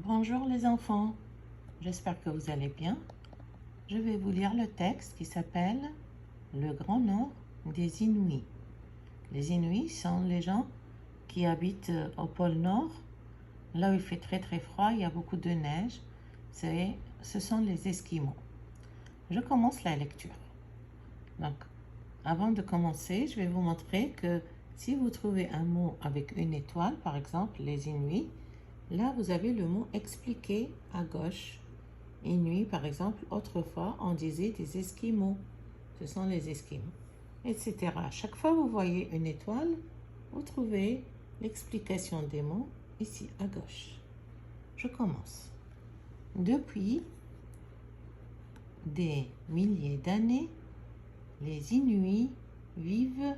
Bonjour les enfants, j'espère que vous allez bien. Je vais vous lire le texte qui s'appelle Le Grand Nord des Inuits. Les Inuits sont les gens qui habitent au pôle Nord, là où il fait très très froid, il y a beaucoup de neige. Ce sont les Esquimaux. Je commence la lecture. Donc, avant de commencer, je vais vous montrer que si vous trouvez un mot avec une étoile, par exemple les Inuits, là vous avez le mot expliqué à gauche. Inuit, par exemple, autrefois on disait des Esquimaux. Ce sont les Esquimaux, etc. À chaque fois que vous voyez une étoile, vous trouvez l'explication des mots ici à gauche. Je commence. Depuis des milliers d'années, les Inuits vivent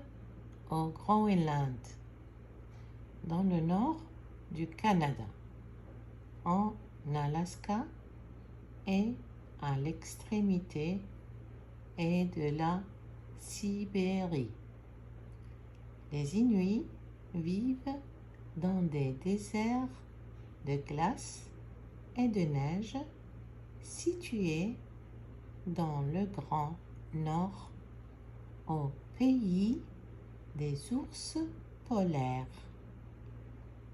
au Groenland, dans le nord du Canada, en Alaska et à l'extrémité et de la Sibérie. Les Inuits vivent dans des déserts de glace et de neige situés dans le Grand Nord, au pays des ours polaires,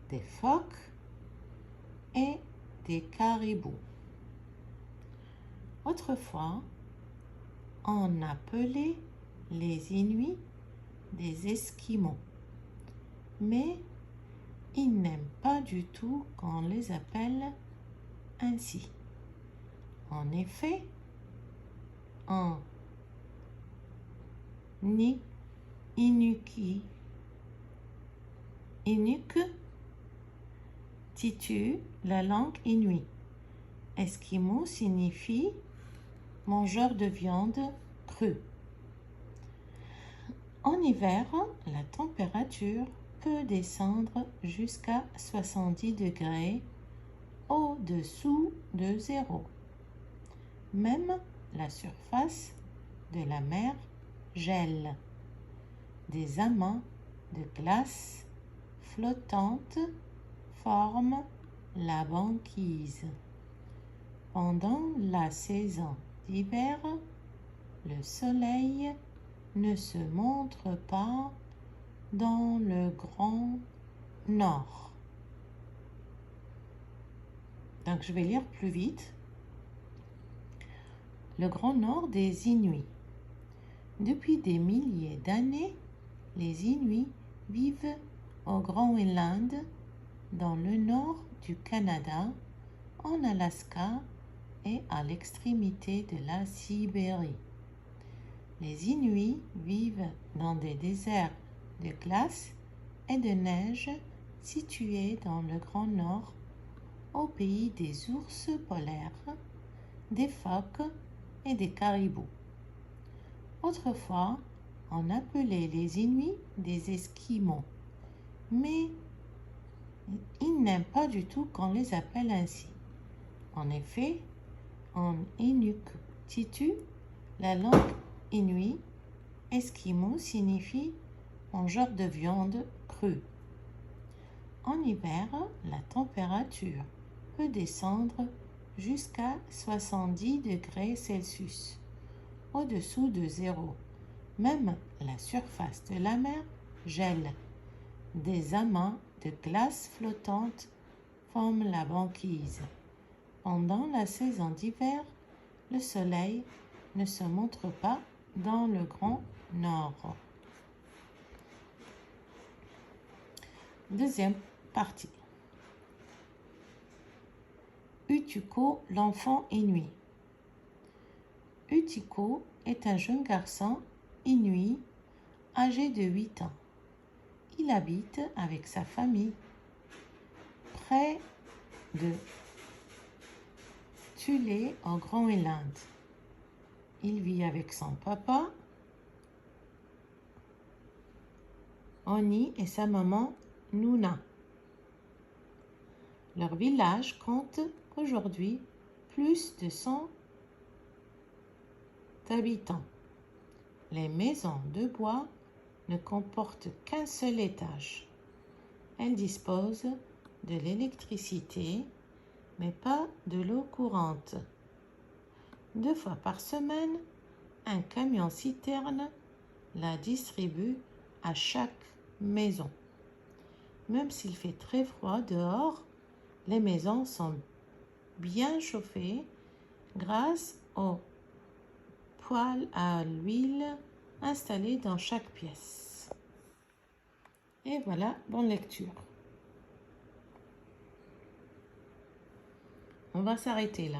des phoques et des caribous. Autrefois, on appelait les Inuits des Esquimaux, mais ils n'aiment pas du tout qu'on les appelle ainsi. En effet, en Inuk titue la langue inuit. Esquimau signifie mangeur de viande crue. En hiver, la température peut descendre jusqu'à 70 degrés au-dessous de zéro. Même la surface de la mer gèle. Des amas de glace flottante forment la banquise. Pendant la saison d'hiver, le soleil ne se montre pas dans le Grand Nord. Donc je vais lire plus vite. Le Grand Nord des Inuits. Depuis des milliers d'années, les Inuits vivent au Groenland, dans le nord du Canada, en Alaska et à l'extrémité de la Sibérie. Les Inuits vivent dans des déserts de glace et de neige situés dans le Grand Nord, au pays des ours polaires, des phoques et des caribous. Autrefois, on appelait les Inuits des Esquimaux, mais ils n'aiment pas du tout qu'on les appelle ainsi. En effet, en Inuktitut, la langue inuit, Esquimau signifie mangeur de viande crue. En hiver, la température peut descendre jusqu'à 70 degrés Celsius, au-dessous de zéro. Même la surface de la mer gèle. Des amas de glace flottante forment la banquise. Pendant la saison d'hiver, le soleil ne se montre pas dans le Grand Nord. Deuxième partie. Utiko, l'enfant inuit. Utiko est un jeune garçon inuit âgé de 8 ans. Il habite avec sa famille près de Thule au Groenland. Il vit avec son papa, Oni, et sa maman, Nuna. Leur village compte aujourd'hui plus de 100 habitants. Les maisons de bois ne comportent qu'un seul étage. Elles disposent de l'électricité mais pas de l'eau courante. 2 fois par semaine, un camion-citerne la distribue à chaque maison. Même s'il fait très froid dehors, les maisons sont bien chauffées grâce aux poêles à l'huile installés dans chaque pièce. Et voilà, bonne lecture. On va s'arrêter là.